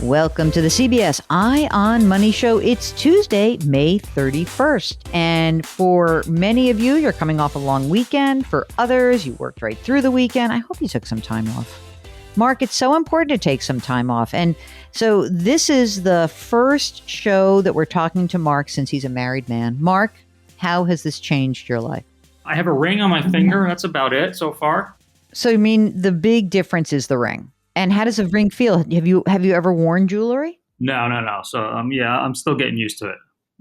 Welcome to the CBS Eye on Money Show. It's Tuesday, May 31st. And for many of you, you're coming off a long weekend. For others, you worked right through the weekend. I hope you took some time off. Mark, it's so important to take some time off. And so this is the first show that we're talking to Mark since he's a married man. Mark, how has this changed your life? I have a ring on my finger. That's about it so far. So, I mean, the big difference is the ring. And how does the ring feel? Have you ever worn jewelry? No. So, yeah, I'm still getting used to it.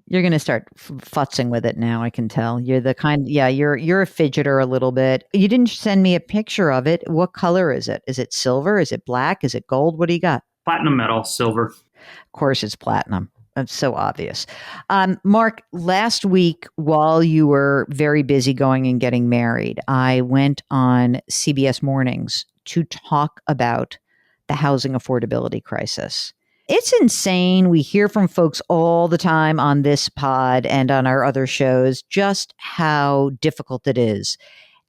You're going to start futzing with it now, I can tell. You're the kind, you're a fidgeter a little bit. You didn't send me a picture of it. What color is it? Is it silver? Is it black? Is it gold? What do you got? Platinum metal, silver. Of course, it's platinum. That's so obvious. Mark, last week, while you were very busy going and getting married, I went on CBS Mornings to talk about the housing affordability crisis. It's insane. We hear from folks all the time on this pod and on our other shows just how difficult it is.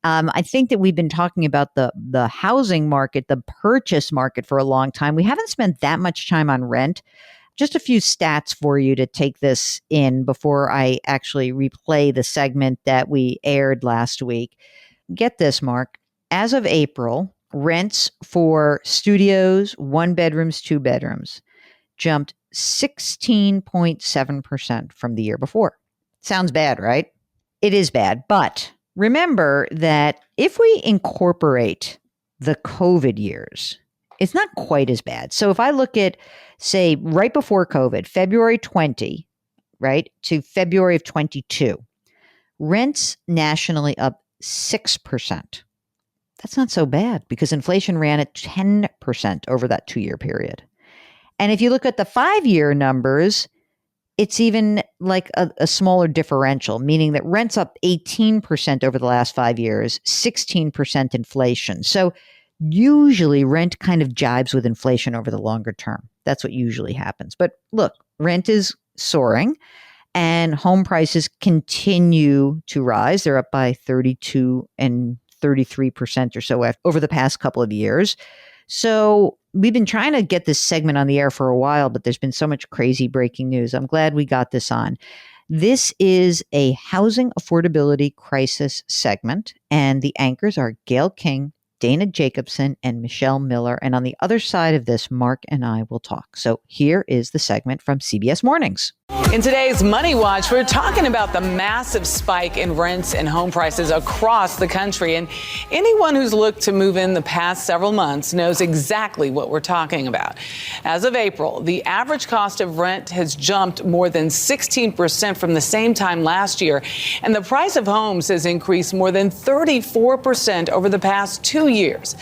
I think that we've been talking about the housing market, the purchase market for a long time. We haven't spent that much time on rent. Just a few stats for you to take this in before I actually replay the segment that we aired last week. Get this, Mark. As of April, rents for studios, 1 bedrooms, 2 bedrooms jumped 16.7% from the year before. Sounds bad, right? It is bad. But remember that if we incorporate the COVID years, it's not quite as bad. So if I look at, say, right before COVID, February 20, right, to February of 22, rents nationally up 6%. That's not so bad because inflation ran at 10% over that 2-year period. And if you look at the 5-year numbers, it's even like a smaller differential, meaning that rent's up 18% over the last 5 years, 16% inflation. So usually rent kind of jibes with inflation over the longer term. That's what usually happens. But look, rent is soaring and home prices continue to rise. They're up by 32 and 33% or so over the past couple of years. So we've been trying to get this segment on the air for a while, but there's been so much crazy breaking news. I'm glad we got this on. This is a housing affordability crisis segment, and the anchors are Gayle King, Dana Jacobson, and Michelle Miller. And on the other side of this, Mark and I will talk. So here is the segment from CBS Mornings. In today's Money Watch, we're talking about the massive spike in rents and home prices across the country. And anyone who's looked to move in the past several months knows exactly what we're talking about. As of April, the average cost of rent has jumped more than 16% from the same time last year. And the price of homes has increased more than 34% over the past 2 years.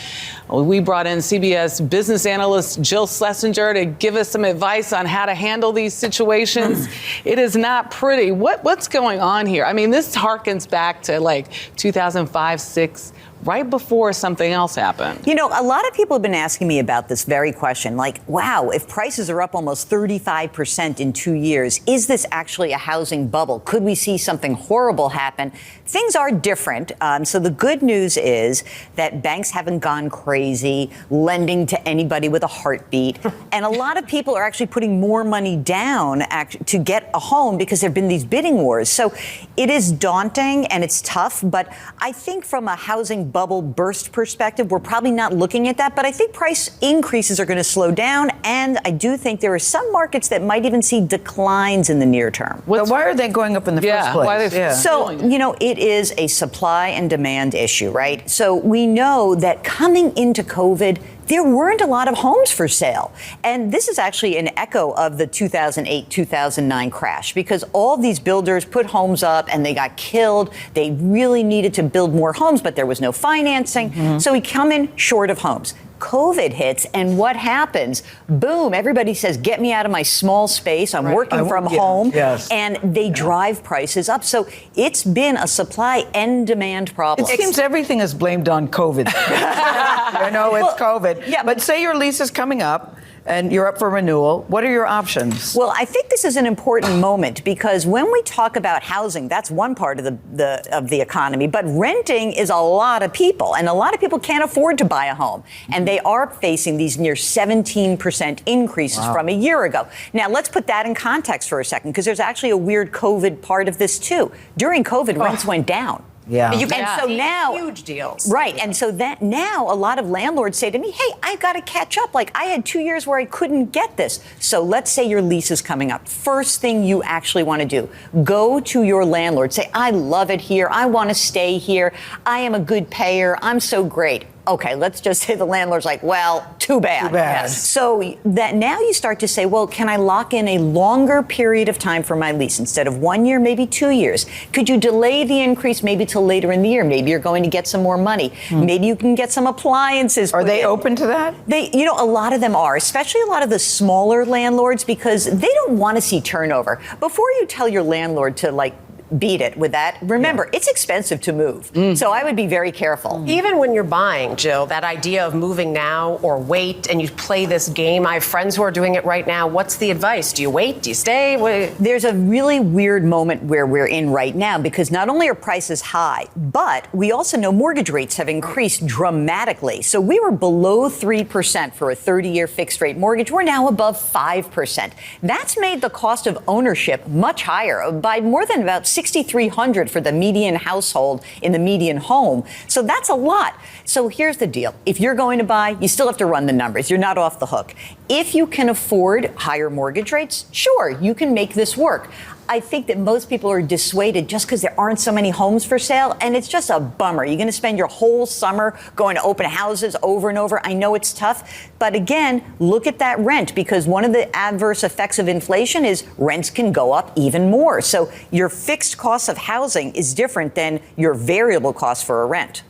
We brought in CBS business analyst Jill Schlesinger to give us some advice on how to handle these situations. It is not pretty. What's going on here? I mean, this harkens back to like 2005, 6, right before something else happened. You know, a lot of people have been asking me about this very question. Like, wow, if prices are up almost 35% in 2 years, is this actually a housing bubble? Could we see something horrible happen? Things are different. So the good news is that banks haven't gone crazy lending to anybody with a heartbeat. And a lot of people are actually putting more money down to get a home because there have been these bidding wars. So it is daunting and it's tough. But I think from a housing bubble burst perspective, we're probably not looking at that. But I think price increases are going to slow down. And I do think there are some markets that might even see declines in the near term. But why are they going up in the first place? Why are they So, you know, it is a supply and demand issue, right? So we know that coming into COVID, there weren't a lot of homes for sale. And this is actually an echo of the 2008-2009 crash because all these builders put homes up and they got killed. They really needed to build more homes, but there was no financing. So we come in short of homes. COVID hits, and what happens? Boom, everybody says, get me out of my small space. I'm working from home. Yes. And they drive prices up. So it's been a supply and demand problem. It seems everything is blamed on COVID. You know, it's COVID. Yeah, but say your lease is coming up and you're up for renewal. What are your options? Well, I think this is an important moment because when we talk about housing, that's one part of the economy, but renting is a lot of people, and a lot of people can't afford to buy a home, and they are facing these near 17% increases from a year ago. Now, let's put that in context for a second, because there's actually a weird COVID part of this too. During COVID, rents went down. Yeah. And so now, huge deals. right. And so that now a lot of landlords say to me, hey, I got to catch up. Like, I had 2 years where I couldn't get this. So let's say your lease is coming up. First thing you actually want to do, go to your landlord. Say, I love it here. I want to stay here. I am a good payer. I'm so great. Okay, let's just say the landlord's like, well, too bad. Too bad. Yes. So that now you start to say, well, can I lock in a longer period of time for my lease instead of 1 year, maybe 2 years? Could you delay the increase maybe till later in the year? Maybe you're going to get some more money. Maybe you can get some appliances. Are they open to that? A lot of them are, especially a lot of the smaller landlords, because they don't want to see turnover. Before you tell your landlord to beat it with that, remember, it's expensive to move. So I would be very careful. Even when you're buying, Jill, that idea of moving now or wait, and you play this game. I have friends who are doing it right now. What's the advice? Do you wait? Do you stay? There's a really weird moment where we're in right now, because not only are prices high, but we also know mortgage rates have increased dramatically. So we were below 3% for a 30-year fixed rate mortgage. We're now above 5%. That's made the cost of ownership much higher by more than about $6,300 for the median household in the median home. So that's a lot. So here's the deal. If you're going to buy, you still have to run the numbers. You're not off the hook. If you can afford higher mortgage rates, sure, you can make this work. I think that most people are dissuaded just because there aren't so many homes for sale, and it's just a bummer. You're going to spend your whole summer going to open houses over and over. I know it's tough, but again, look at that rent, because one of the adverse effects of inflation is rents can go up even more. So your fixed cost of housing is different than your variable cost for a rent.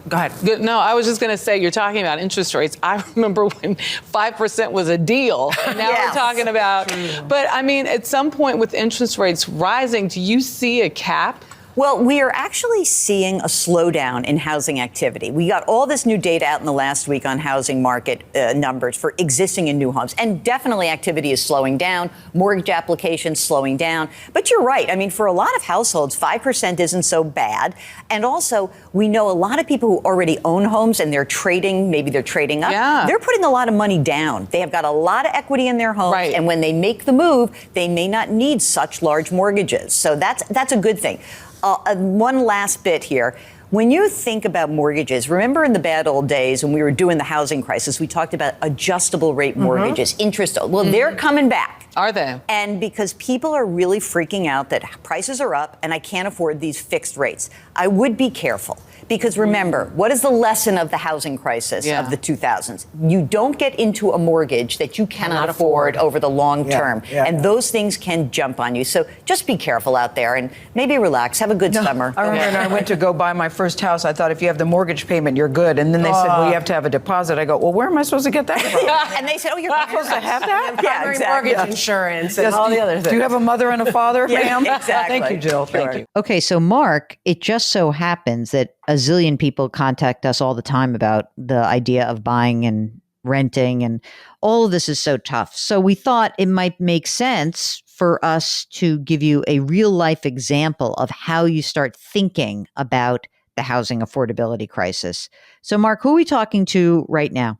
Go ahead. No, I was just going to say, you're talking about interest rates. I remember when 5% was a deal. And now Yes. we're talking about, but I mean, at some point with interest rates rising, do you see a cap? Well, we are actually seeing a slowdown in housing activity. We got all this new data out in the last week on housing market numbers for existing and new homes. And definitely activity is slowing down, mortgage applications slowing down. But you're right. I mean, for a lot of households, 5% isn't so bad. And also, we know a lot of people who already own homes and they're trading, maybe they're trading up. Yeah. They're putting a lot of money down. They have got a lot of equity in their homes. Right. And when they make the move, they may not need such large mortgages. So that's a good thing. One last bit here. When you think about mortgages, remember in the bad old days when we were doing the housing crisis, we talked about adjustable rate mortgages, interest. Well, they're coming back. Are they? And because people are really freaking out that prices are up and I can't afford these fixed rates, I would be careful. Because remember, what is the lesson of the housing crisis of the 2000s? You don't get into a mortgage that you cannot afford over the long term. And those things can jump on you. So just be careful out there and maybe relax. Have a good summer. I remember when I went to go buy my first house, I thought if you have the mortgage payment, you're good. And then they said, well, you have to have a deposit. I go, well, where am I supposed to get that from? And they said, oh, you're not supposed to have that? Primary mortgage insurance and Yes, all the other things. Do you have a mother and a father, ma'am? exactly. Thank you, Jill. Thank you. Okay, so Mark, it just so happens that a zillion people contact us all the time about the idea of buying and renting, and all of this is so tough. So we thought it might make sense for us to give you a real life example of how you start thinking about the housing affordability crisis. So Mark, who are we talking to right now?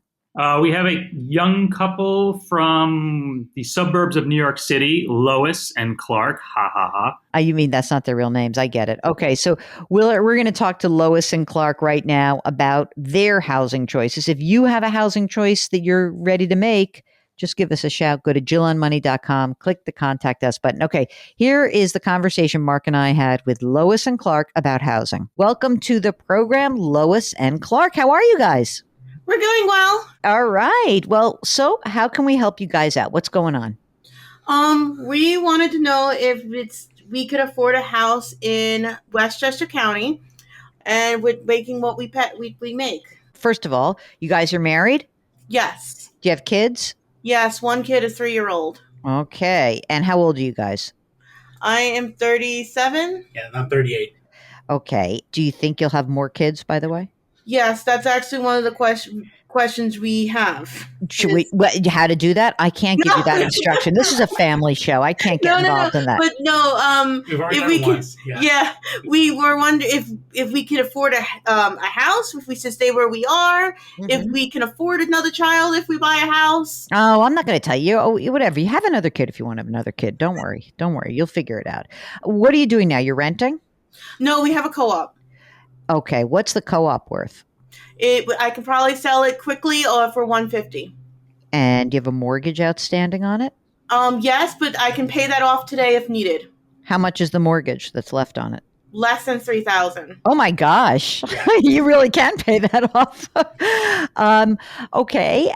We have a young couple from the suburbs of New York City, Lois and Clark. Ha ha ha. You mean that's not their real names? I get it. Okay, so we're going to talk to Lois and Clark right now about their housing choices. If you have a housing choice that you're ready to make, just give us a shout. Go to JillOnMoney.com, click the Contact Us button. Okay, here is the conversation Mark and I had with Lois and Clark about housing. Welcome to the program, Lois and Clark. How are you guys? We're doing well. All right. Well, so how can we help you guys out? What's going on? We wanted to know if we could afford a house in Westchester County, and with making what we make. First of all, you guys are married? Yes. Do you have kids? Yes. One kid, a 3-year-old. Okay. And how old are you guys? I am 37. Yeah, I'm 38. Okay. Do you think you'll have more kids, by the way? Yes, that's actually one of the questions we have. How to do that? I can't give you that instruction. This is a family show. I can't get involved in that. But no, We've already if done we it can, once. yeah, we were wondering if we could afford a house, if we should stay where we are, if we can afford another child, if we buy a house. Oh, I'm not going to tell you. Oh, whatever. You have another kid if you want to have another kid. Don't worry. Don't worry. You'll figure it out. What are you doing now? You're renting? No, we have a co-op. Okay. What's the co-op worth? I can probably sell it quickly or for $150. And do you have a mortgage outstanding on it? Yes, but I can pay that off today if needed. How much is the mortgage that's left on it? Less than $3,000. Oh my gosh. You really can pay that off. Okay.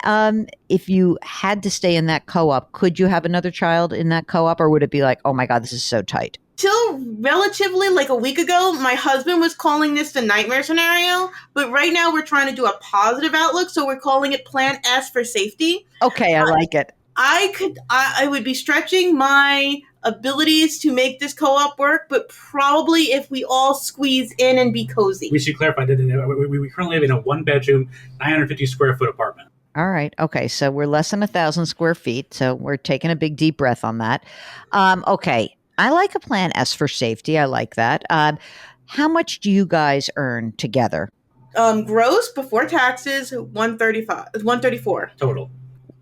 If you had to stay in that co-op, could you have another child in that co-op, or would it be like, oh my God, this is so tight? Till relatively like a week ago, my husband was calling this the nightmare scenario, but right now we're trying to do a positive outlook, so we're calling it Plan S for safety. Okay, I like it. I would be stretching my abilities to make this co-op work, but probably if we all squeeze in and be cozy. We should clarify that we currently live in a one-bedroom, 950 square foot apartment. All right. Okay. So we're less than 1,000 square feet. So we're taking a big, deep breath on that. Okay. I like a Plan S for safety. I like that. How much do you guys earn together? Gross before taxes, 134 Total.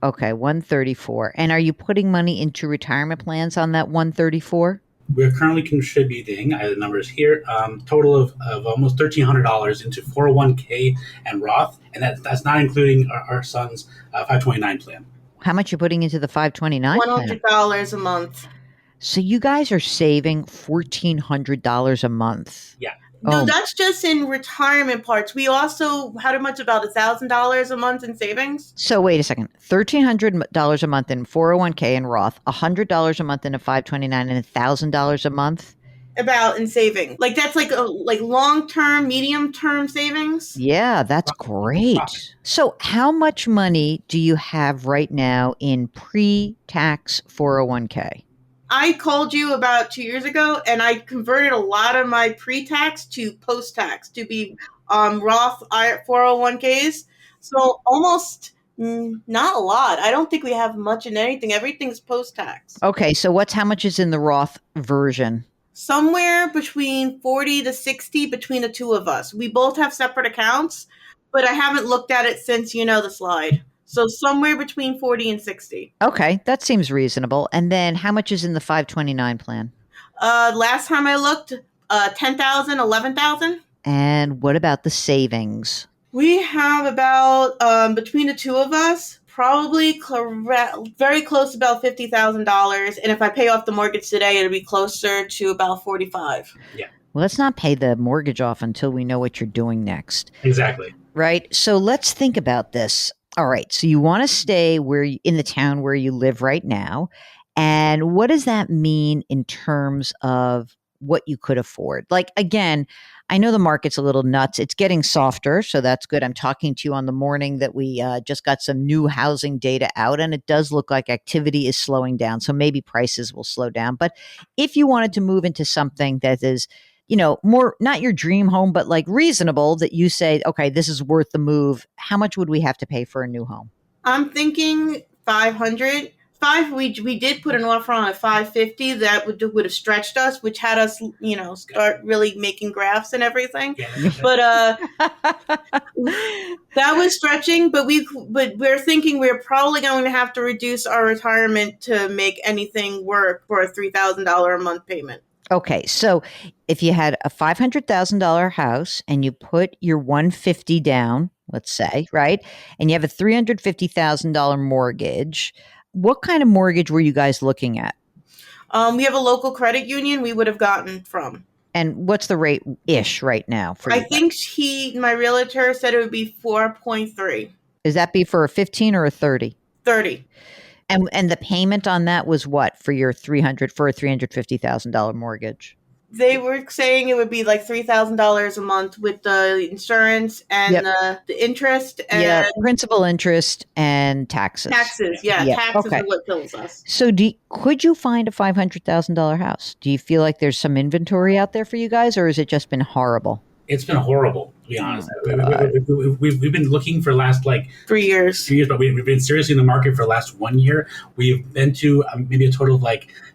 Okay, 134. And are you putting money into retirement plans on that 134? We're currently contributing, I have the numbers here, total of almost $1,300 into 401k and Roth, and that's not including our son's 529 plan. How much are you putting into the 529 plan? $100 a month. So you guys are saving $1,400 a month. Yeah. No, Oh. that's just in retirement parts. We also had much about $1,000 a month in savings. So wait a second. $1,300 a month in 401k and Roth, $100 a month in a 529, and $1,000 a month. About in saving. Like that's like long-term, medium-term savings. Yeah, that's great. So how much money do you have right now in pre-tax 401k? I called you about 2 years ago, and I converted a lot of my pre-tax to post-tax to be Roth 401ks. So almost not a lot. I don't think we have much in anything. Everything's post-tax. Okay, so how much is in the Roth version? Somewhere between 40 to 60 between the two of us. We both have separate accounts, but I haven't looked at it since the slide. So somewhere between 40 and 60. Okay, that seems reasonable. And then how much is in the 529 plan? Last time I looked, 10,000, 11,000. And what about the savings? We have about, between the two of us, probably very close to about $50,000. And if I pay off the mortgage today, it'll be closer to about 45. Yeah. Well, let's not pay the mortgage off until we know what you're doing next. Exactly. Right? So let's think about this. All right. So you want to stay in the town where you live right now. And what does that mean in terms of what you could afford? Like, again, I know the market's a little nuts. It's getting softer. So that's good. I'm talking to you on the morning that we just got some new housing data out, and it does look like activity is slowing down. So maybe prices will slow down. But if you wanted to move into something that is, more not your dream home, but like reasonable, that you say, okay, this is worth the move. How much would we have to pay for a new home? I'm thinking 500. We did put an offer on at 550. That would have stretched us, which had us, start really making graphs and everything. Yeah. But that was stretching. But we're thinking we're probably going to have to reduce our retirement to make anything work for a $3,000 a month payment. Okay, so if you had a $500,000 house and you put your $150 down, let's say, right, and you have a $350,000 mortgage, what kind of mortgage were you guys looking at? We have a local credit union we would have gotten from. And what's the rate-ish right now for you? I think my realtor said it would be 4.3. Does that be for a 15 or a 30? 30. And the payment on that was what for a $350,000 mortgage? They were saying it would be like $3,000 a month with the insurance and the interest and principal, interest, and taxes. Taxes, taxes are what kills us. So, could you find a $500,000 house? Do you feel like there's some inventory out there for you guys, or has it just been horrible? It's been horrible, to be honest. We've been looking for the last 3 years. 2 years, but we've been seriously in the market for the last 1 year. We've been to maybe a total of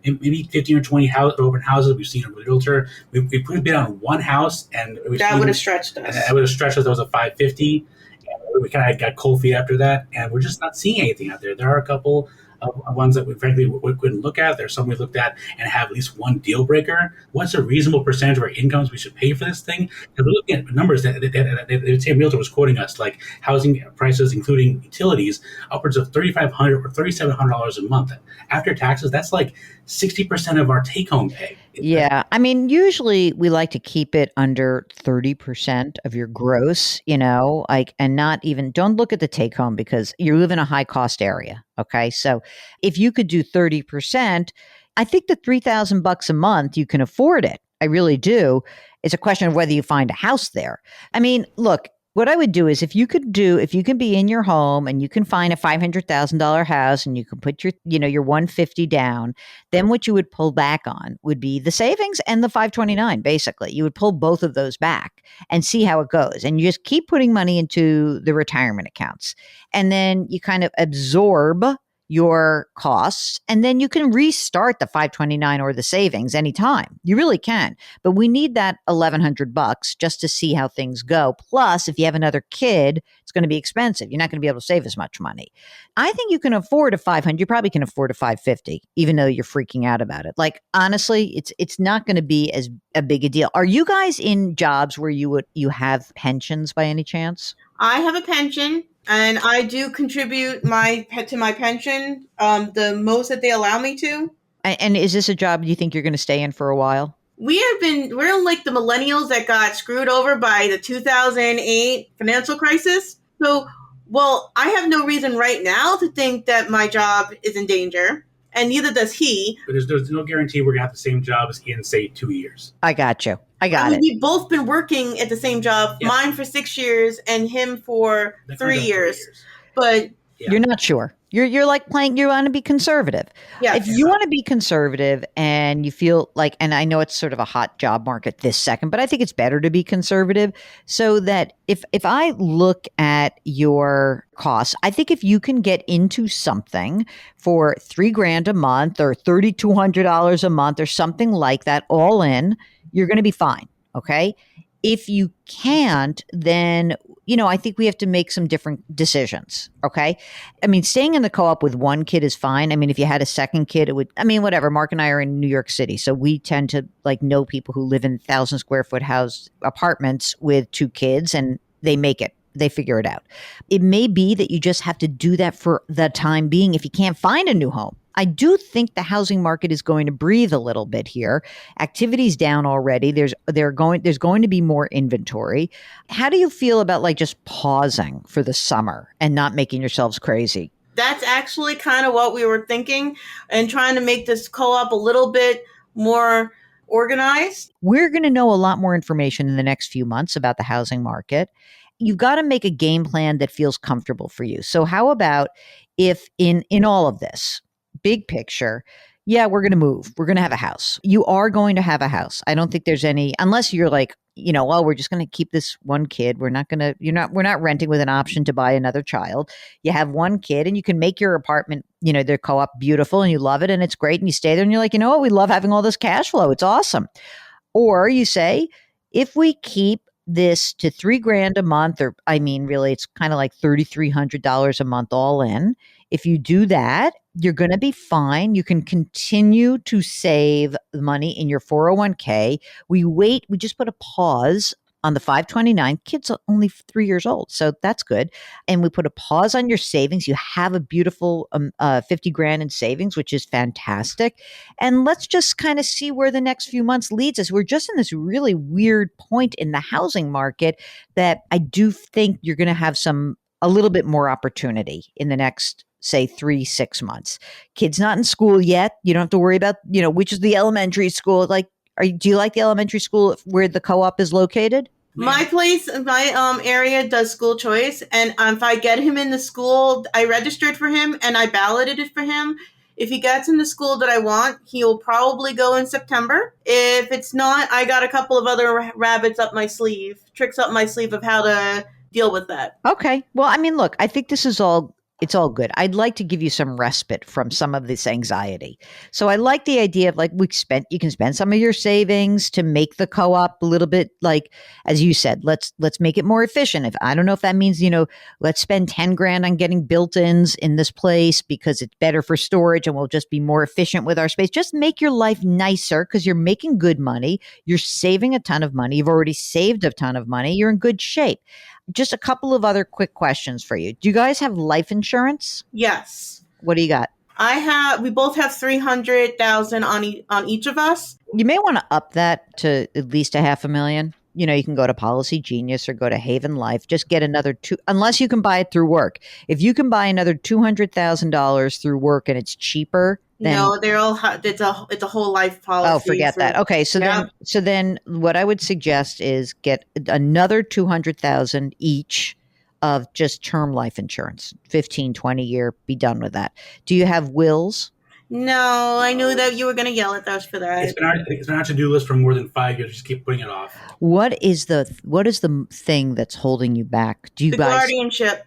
maybe 15 or 20 open houses. We've seen a realtor. We put a bid on one house, and That would have stretched us. That would have stretched us. That was a 550. And we kind of got cold feet after that, and we're just not seeing anything out there. There are a couple of ones that we couldn't look at. There's some we looked at and have at least one deal breaker. What's a reasonable percentage of our incomes we should pay for this thing? Because we're looking at numbers that the same realtor was quoting us, like housing prices, including utilities, upwards of $3,500 or $3,700 a month. After taxes, that's like 60% of our take-home pay. Yeah. I mean, usually we like to keep it under 30% of your gross, and not even, don't look at the take home because you live in a high cost area. Okay. So if you could do 30%, I think the $3,000 a month, you can afford it. I really do. It's a question of whether you find a house there. I mean, look, what I would do is if you can be in your home and you can find a $500,000 house and you can put your $150 down, then what you would pull back on would be the savings and the 529. Basically, you would pull both of those back and see how it goes. And you just keep putting money into the retirement accounts. And then you kind of absorb your costs, and then you can restart the 529 or the savings anytime. You really can. But we need that $1,100 just to see how things go. Plus, if you have another kid, it's going to be expensive. You're not going to be able to save as much money. I think you can afford a 500. You probably can afford a 550, even though you're freaking out about it. Like, honestly, it's not going to be as a big a deal. Are you guys in jobs where you have pensions by any chance? I have a pension. And I do contribute to my pension, the most that they allow me to. And is this a job you think you're going to stay in for a while? We're like the millennials that got screwed over by the 2008 financial crisis. So, I have no reason right now to think that my job is in danger. And neither does he. But there's no guarantee we're going to have the same job in, say, 2 years. I got you. I got it. We've both been working at the same job, mine for 6 years and him for 3 years. But you're not sure. You're like playing, you want to be conservative. Yeah. If you want to be conservative and you feel like, and I know it's sort of a hot job market this second, but I think it's better to be conservative so that if I look at your costs, I think if you can get into something for $3,000 a month or $3,200 a month or something like that, all in, you're going to be fine. Okay. If you can't, then, I think we have to make some different decisions. Okay. I mean, staying in the co-op with one kid is fine. I mean, if you had a second kid, whatever. Mark and I are in New York City. So we tend to know people who live in 1,000 square foot house apartments with 2 kids and they make it. They figure it out. It may be that you just have to do that for the time being if you can't find a new home. I do think the housing market is going to breathe a little bit here. Activity's down already. There's going to be more inventory. How do you feel about just pausing for the summer and not making yourselves crazy? That's actually kind of what we were thinking and trying to make this co-op a little bit more organized. We're going to know a lot more information in the next few months about the housing market. You've got to make a game plan that feels comfortable for you. So how about if in all of this, big picture, we're going to move. We're going to have a house. You are going to have a house. I don't think there's any, unless you're like, we're just going to keep this one kid. We're not renting with an option to buy another child. You have one kid and you can make your apartment, their co-op beautiful and you love it and it's great and you stay there and you're like, we love having all this cash flow. It's awesome. Or you say, if we keep this to $3,000 a month, or really, it's kind of like $3,300 a month all in. If you do that, you're going to be fine. You can continue to save the money in your 401k. We just put a pause on the 529. Kids are only 3 years old, so that's good. And we put a pause on your savings. You have a beautiful $50,000 in savings, which is fantastic. And let's just kind of see where the next few months leads us. We're just in this really weird point in the housing market that I do think you're going to have a little bit more opportunity in the next, say, 3-6 months. Kids not in school yet. You don't have to worry about, which is the elementary school. Do you like the elementary school where the co-op is located? My area does school choice. And if I get him in the school, I registered for him and I balloted it for him. If he gets in the school that I want, he'll probably go in September. If it's not, I got a couple of other rabbits up my sleeve, tricks up my sleeve of how to deal with that. Okay. Well, I mean, look, I think it's all good. I'd like to give you some respite from some of this anxiety. So I like the idea of like you can spend some of your savings to make the co-op a little bit, like, as you said, let's make it more efficient. If I don't know if that means, let's spend 10 grand on getting built-ins in this place because it's better for storage and we'll just be more efficient with our space. Just make your life nicer because you're making good money. You're saving a ton of money. You've already saved a ton of money. You're in good shape. Just a couple of other quick questions for you. Do you guys have life insurance? Yes. What do you got? We both have 300,000 on each of us. You may want to up that to at least $500,000. You can go to Policy Genius or go to Haven Life. Just get another unless you can buy it through work. If you can buy another $200,000 through work and it's cheaper, then no, they're all. It's a whole life policy. Oh, forget that. Okay, so then what I would suggest is get another $200,000 each of just term life insurance, 15, 20 year. Be done with that. Do you have wills? No, I knew that you were going to yell at us for that. It's been our to-do list for more than 5 years. Just keep putting it off. What is the thing that's holding you back? Do you guys guardianship?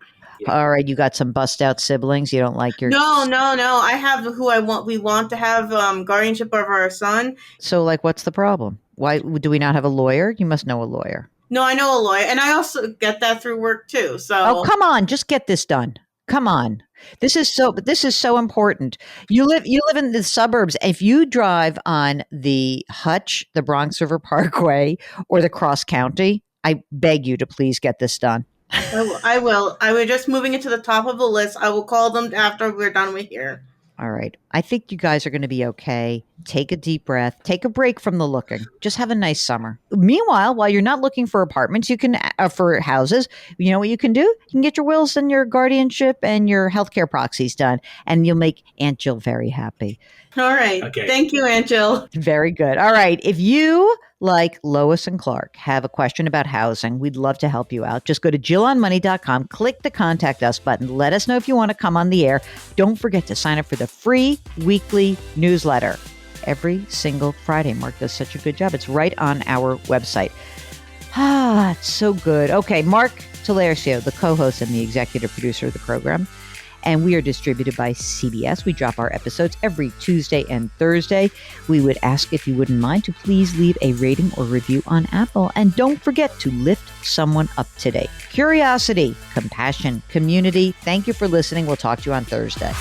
All right, you got some bust out siblings. You don't like your No. I have who I want. We want to have guardianship of our son. So, like, what's the problem? Why do we not have a lawyer? You must know a lawyer. No, I know a lawyer, and I also get that through work too. So, oh, come on, just get this done. Come on, this is so important. You live in the suburbs. If you drive on the Hutch, the Bronx River Parkway, or the Cross County, I beg you to please get this done. I will. I was just moving it to the top of the list. I will call them after we're done with here. All right. I think you guys are going to be okay. Take a deep breath. Take a break from the looking. Just have a nice summer. Meanwhile, while you're not looking for apartments, you can for houses. You know what you can do? You can get your wills and your guardianship and your healthcare proxies done, and you'll make Aunt Jill very happy. All right. Okay. Thank you, Aunt Jill. Very good. All right. If you, like Lois and Clark, have a question about housing, we'd love to help you out. Just go to JillOnMoney.com, click the Contact Us button. Let us know if you want to come on the air. Don't forget to sign up for the free weekly newsletter every single Friday. Mark does such a good job. It's right on our website. It's so good. Okay, Mark Talercio, the co-host and the executive producer of the program. And we are distributed by CBS. We drop our episodes every Tuesday and Thursday. We would ask if you wouldn't mind to please leave a rating or review on Apple. And don't forget to lift someone up today. Curiosity, compassion, community. Thank you for listening. We'll talk to you on Thursday.